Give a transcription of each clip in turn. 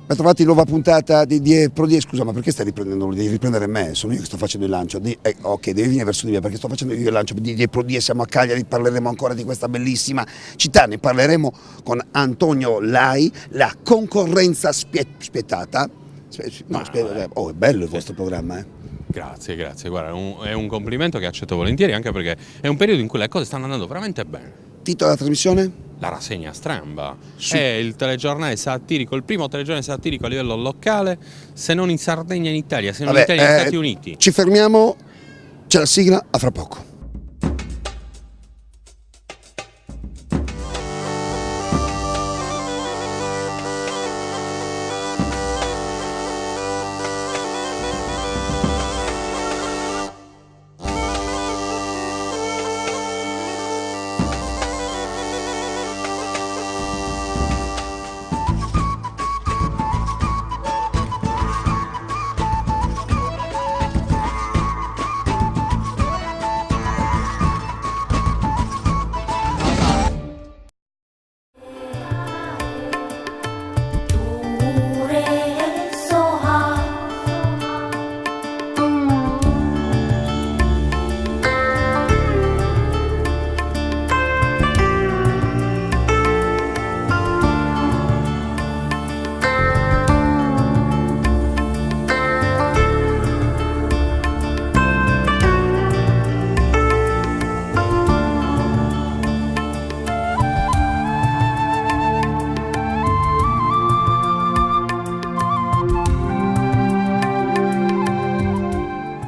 Ben trovati, nuova puntata di Pro Die. Scusa, ma perché stai riprendendo? Devi riprendere me, sono io che sto facendo il lancio. Ok, devi venire verso di me perché sto facendo io il lancio di Pro Die. Siamo a Cagliari, parleremo ancora di questa bellissima città. Ne parleremo con Antonio Lai, la concorrenza spietata. Oh, è bello il vostro programma, eh? Grazie, guarda, è un complimento che accetto volentieri, anche perché è un periodo in cui le cose stanno andando veramente bene. Titolo della trasmissione? La rassegna stramba è il telegiornale satirico, il primo telegiornale satirico a livello locale, se non in Sardegna in Italia, se non in Italia negli Stati Uniti. Ci fermiamo, c'è la sigla, a fra poco.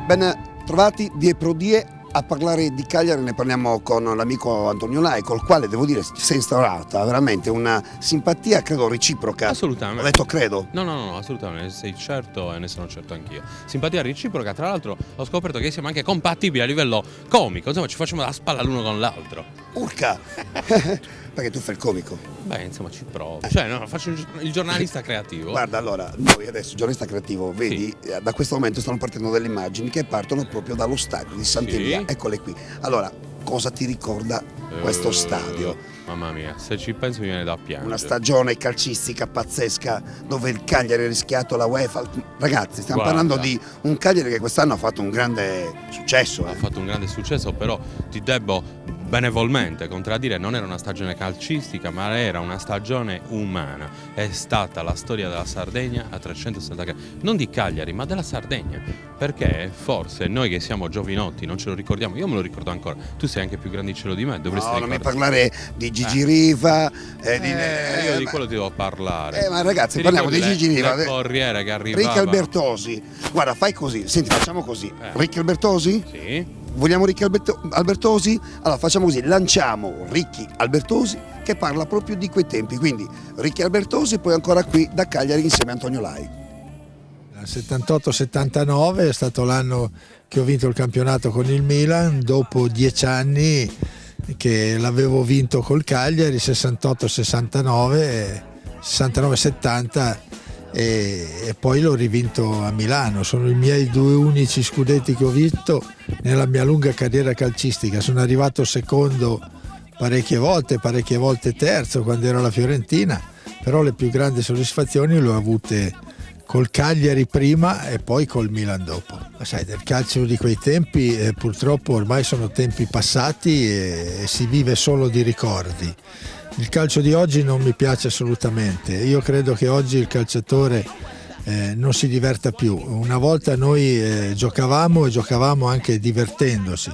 Ben trovati Die Pro Die, a parlare di Cagliari ne parliamo con l'amico Antonio Lai, col quale devo dire si è instaurata veramente una simpatia, credo reciproca. Assolutamente. Ho detto credo? No, assolutamente, sei certo e ne sono certo anch'io. Simpatia reciproca, tra l'altro ho scoperto che siamo anche compatibili a livello comico, insomma ci facciamo la spalla l'uno con l'altro. Urca! Perché tu fai il comico? Beh, insomma ci provo, cioè no, faccio il giornalista creativo. Guarda, allora, noi adesso, giornalista creativo, vedi, sì, da questo momento stanno partendo delle immagini che partono proprio dallo stadio di Sant'Elia, sì. Eccole qui. Allora, cosa ti ricorda questo stadio? Mamma mia, se ci penso mi viene da piangere. Una stagione calcistica pazzesca dove il Cagliari ha rischiato la UEFA. Ragazzi, stiamo parlando di un Cagliari che quest'anno ha fatto un grande successo. Ha fatto un grande successo, però ti debbo benevolmente contraddire, non era una stagione calcistica, ma era una stagione umana. È stata la storia della Sardegna a 360 gradi, non di Cagliari, ma della Sardegna, perché forse noi che siamo giovinotti non ce lo ricordiamo. Io me lo ricordo ancora, tu sei anche più grandicelo di me, dovresti ricordarti. Non mi parlare di Gigi Riva, io di quello ti devo parlare. Ma ragazzi, parliamo di Gigi Riva, il Corriere che arrivava. Ricchi Albertosi, guarda, fai così, senti, facciamo così. Ricchi Albertosi? Sì. Vogliamo Ricchi Albertosi? Allora facciamo così, lanciamo Ricchi Albertosi che parla proprio di quei tempi, quindi Ricchi Albertosi, poi ancora qui da Cagliari insieme a Antonio Lai. Il 78-79 è stato l'anno che ho vinto il campionato con il Milan, dopo 10 anni che l'avevo vinto col Cagliari, 68-69, 69-70 e poi l'ho rivinto a Milano. Sono i miei due unici scudetti che ho vinto nella mia lunga carriera calcistica. Sono arrivato secondo parecchie volte terzo quando ero alla Fiorentina, però le più grandi soddisfazioni le ho avute col Cagliari prima e poi col Milan dopo. Ma sai, del calcio di quei tempi purtroppo ormai sono tempi passati e si vive solo di ricordi. Il calcio di oggi non mi piace assolutamente. Io credo che oggi il calciatore non si diverta più. Una volta noi giocavamo anche divertendosi.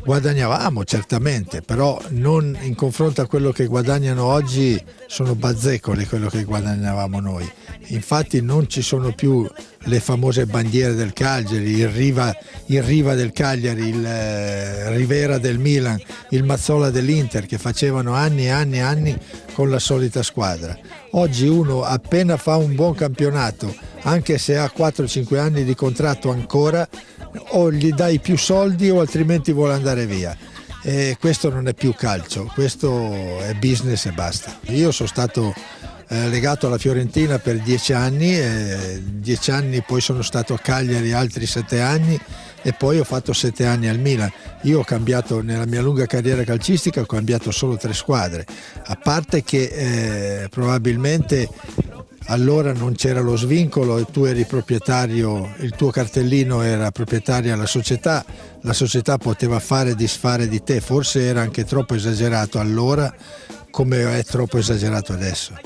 Guadagnavamo certamente, però non in confronto a quello che guadagnano oggi, sono bazzecole quello che guadagnavamo noi. Infatti non ci sono più le famose bandiere del Cagliari, il Riva del Cagliari, il Rivera del Milan, il Mazzola dell'Inter, che facevano anni e anni e anni con la solita squadra. Oggi uno appena fa un buon campionato, anche se ha 4-5 anni di contratto ancora, o gli dai più soldi o altrimenti vuole andare via. E questo non è più calcio, questo è business e basta. Io sono stato legato alla Fiorentina per 10 anni, 10 anni poi sono stato a Cagliari altri 7 anni e poi ho fatto 7 anni al Milan. Io ho cambiato, nella mia lunga carriera calcistica, ho cambiato solo 3 squadre, a parte che probabilmente allora non c'era lo svincolo e tu eri proprietario, il tuo cartellino era proprietaria la società poteva fare e disfare di te, forse era anche troppo esagerato allora come è troppo esagerato adesso.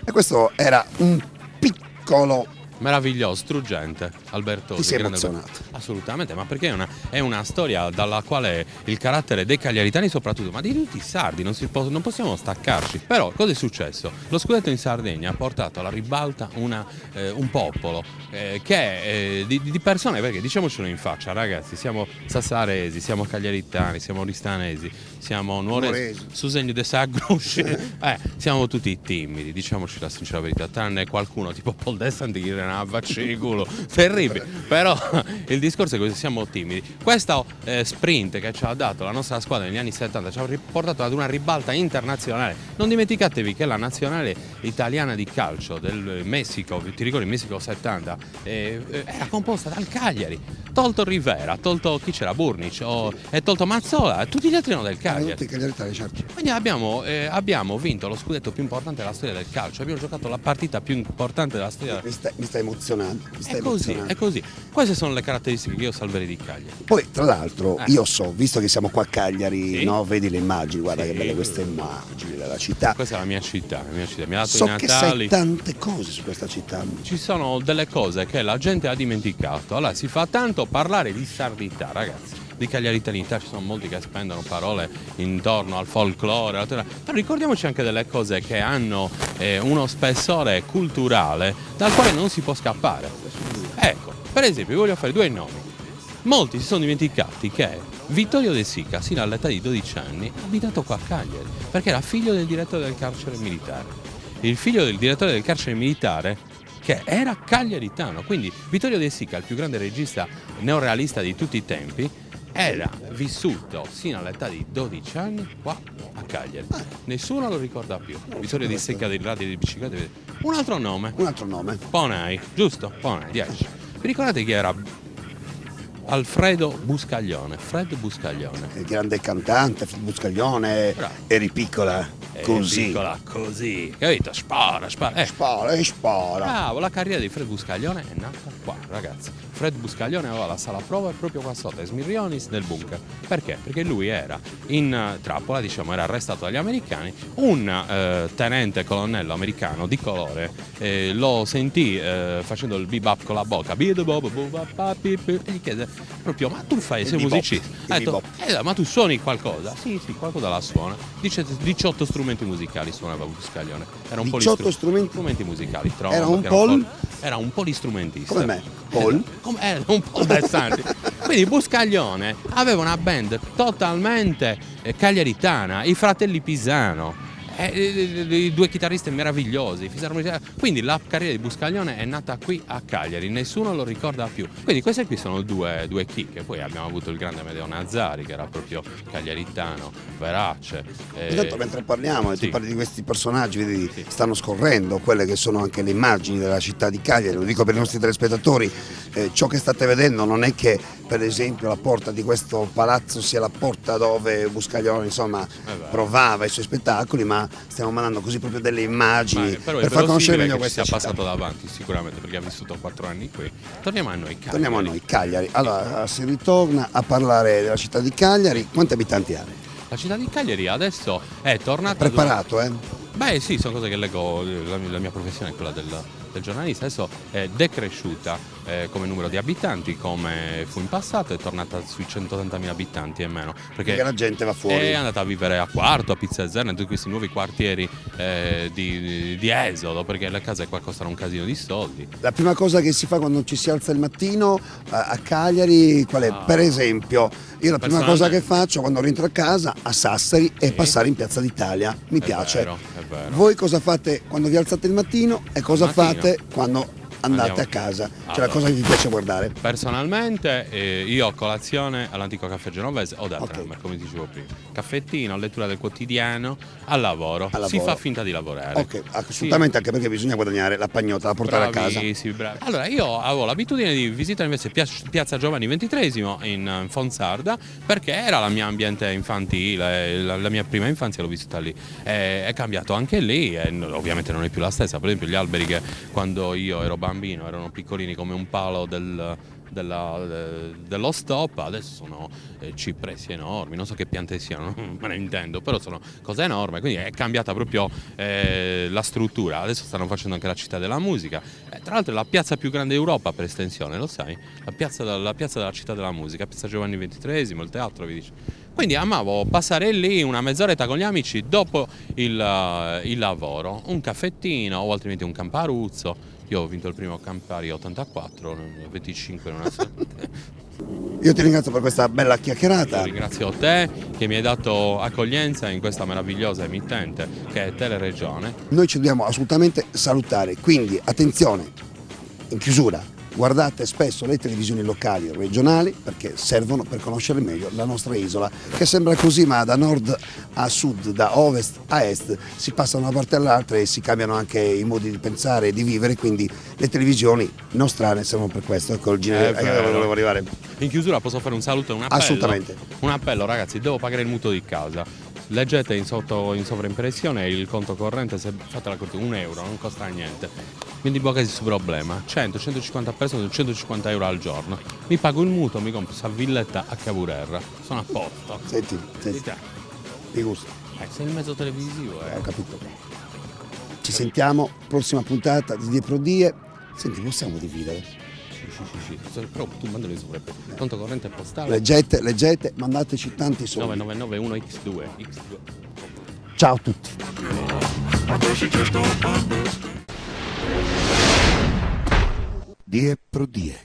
E questo era un piccolo... Meraviglioso, struggente, Albertosi. Ti sei grande emozionato? Assolutamente, ma perché è una storia dalla quale il carattere dei cagliaritani soprattutto, ma di tutti i sardi, non possiamo staccarci. Però cosa è successo? Lo scudetto in Sardegna ha portato alla ribalta un popolo di persone, perché diciamocelo in faccia, ragazzi, siamo sassaresi, siamo cagliaritani, siamo ristanesi, siamo nuoresi, Susegno de Sagrusci, siamo tutti timidi, diciamoci la sincera verità, tranne qualcuno tipo Paul Dessanti che a baci di culo, terribile, però il discorso è che siamo timidi. Questo sprint che ci ha dato la nostra squadra negli anni 70 ci ha portato ad una ribalta internazionale. Non dimenticatevi che la nazionale italiana di calcio del Messico, ti ricordi il Messico 70, era composta dal Cagliari, tolto Rivera, tolto chi c'era, Burnic e tolto Mazzola, tutti gli altri erano del Cagliari. Quindi abbiamo vinto lo scudetto più importante della storia del calcio, abbiamo giocato la partita più importante della storia del calcio. Mi sta emozionando. È così. Queste sono le caratteristiche che io salverei di Cagliari. Poi, tra l'altro, io so, visto che siamo qua a Cagliari, Sì. no? Vedi le immagini, guarda Sì. che belle queste immagini della città. Questa è la mia città, mi ha dato So i che Natali. sai tante cose su questa città. Ci sono delle cose che la gente ha dimenticato. Allora si fa tanto parlare di sardità, ragazzi. Di cagliaritanità ci sono molti che spendono parole intorno al folklore, però ricordiamoci anche delle cose che hanno uno spessore culturale dal quale non si può scappare. Ecco, per esempio vi voglio fare due nomi. Molti si sono dimenticati che Vittorio De Sica, sino all'età di 12 anni, ha abitato qua a Cagliari, perché era figlio del direttore del carcere militare. Il figlio del direttore del carcere militare che era cagliaritano, quindi Vittorio De Sica, il più grande regista neorealista di tutti i tempi, era vissuto sino all'età di 12 anni qua a Cagliari. Nessuno lo ricorda più. Vittorio De Sica dei radi di biciclette. Un altro nome. Ponei, giusto? Ponei, 10. Vi ricordate chi era? Alfredo Buscaglione, Fred Buscaglione. Il grande cantante, Buscaglione, Bravo. eri piccola così. Piccola così, capito? Spara. Spara. Bravo, la carriera di Fred Buscaglione è nata qua, ragazzi. Fred Buscaglione aveva la sala prova proprio qua sotto, a Smirrionis, nel bunker. Perché? Perché lui era in trappola, diciamo, era arrestato dagli americani. Un tenente colonnello americano di colore lo sentì facendo il bebop con la bocca. E gli chiese proprio, ma tu sei musicista? Ha detto, ma tu suoni qualcosa? Sì, qualcosa la suona. 18 strumenti musicali suonava Buscaglione. Era un 18 strumenti musicali. Era un polistrumentista. Come me, Paul. Era un po' interessante. Quindi Buscaglione aveva una band totalmente cagliaritana, i fratelli Pisano. I due chitarristi meravigliosi, quindi la carriera di Buscaglione è nata qui a Cagliari, nessuno lo ricorda più. Quindi queste qui sono due chicche. Poi abbiamo avuto il grande Amedeo Nazzari che era proprio cagliaritano, verace. Intanto mentre parliamo e Sì. tu parli di questi personaggi, vedi, Sì. stanno scorrendo quelle che sono anche le immagini della città di Cagliari. Lo dico per i nostri telespettatori, ciò che state vedendo non è che per esempio la porta di questo palazzo sia la porta dove Buscaglione provava i suoi spettacoli, ma stiamo mandando così proprio delle immagini Però per è far conoscere meglio verosimile che questa sia città. passato davanti sicuramente, perché ha vissuto 4 anni qui. Torniamo a noi, Cagliari. Torniamo a noi, Cagliari. Allora, si ritorna a parlare della città di Cagliari. Quanti abitanti ha? La città di Cagliari adesso è tornata... Preparato, Beh sì, sono cose che leggo, la mia professione è quella del giornalista, adesso è decresciuta come numero di abitanti, come fu in passato, è tornata sui 180.000 abitanti e meno, perché la gente va fuori. è andata a vivere a Quarto, a Pizzezerna, in tutti questi nuovi quartieri di esodo, perché le case qua costano un casino di soldi. La prima cosa che si fa quando ci si alza il mattino a Cagliari, qual è? Per esempio, io la prima cosa che faccio quando rientro a casa a Sassari è passare in Piazza d'Italia, mi piace. È vero. Voi cosa fate quando vi alzate il mattino e cosa fate quando andate Andiamo. a casa. Cioè Allora, la cosa che vi piace guardare. personalmente io colazione all'antico caffè genovese o da Ok. tram, come dicevo prima. Caffettino, lettura del quotidiano, al lavoro. Al Si lavoro. fa finta di lavorare. Ok, assolutamente, anche perché bisogna guadagnare la pagnotta, da portare a casa. Bravissimi, bravi. Allora, io avevo l'abitudine di visitare invece Piazza Giovanni XXIII in Fonsarda perché era la mia ambiente infantile, la mia prima infanzia l'ho vissuta lì. È cambiato anche lì, e ovviamente non è più la stessa. Per esempio, gli alberi che quando io ero bambino erano piccolini come un palo dello stop, adesso sono cipressi enormi, non so che piante siano, non me ne intendo, però sono cose enormi, quindi è cambiata proprio la struttura. Adesso stanno facendo anche la città della musica, tra l'altro è la piazza più grande d'Europa per estensione, lo sai? La piazza della città della musica, piazza Giovanni XXIII, il teatro, vi dice. Quindi amavo passare lì una mezz'oretta con gli amici dopo il lavoro, un caffettino o altrimenti un Camparuzzo. Io ho vinto il primo Campari 84, 25 in una Io ti ringrazio per questa bella Io chiacchierata. ringrazio te che mi hai dato accoglienza in questa meravigliosa emittente che è Teleregione. Noi ci dobbiamo assolutamente salutare, quindi attenzione, in chiusura, guardate spesso le televisioni locali e regionali perché servono per conoscere meglio la nostra isola, che sembra così, ma da nord a sud, da ovest a est, si passa da una parte all'altra e si cambiano anche i modi di pensare e di vivere, quindi le televisioni nostrane servono per questo. Ecco il È vero. volevo arrivare. In chiusura posso fare un saluto e un appello? Assolutamente. Un appello, ragazzi, devo pagare il mutuo di casa. Leggete in sovraimpressione il conto corrente, se fate la corte, €1, non costa niente. Quindi blocca questo problema. 100-150 persone, 150 euro al giorno. Mi pago il mutuo, mi compro questa villetta a Caburerra. Sono a posto. Senti, Di te. ti gusta, Sei il mezzo televisivo, ho capito. Ci sentiamo, prossima puntata di Die Pro Die. Senti, possiamo dividere? Sì. Però tu mandali sopra. Conto corrente postale. Leggete, mandateci tanti soldi. 9991 X2. Ciao a tutti. Die Pro Die.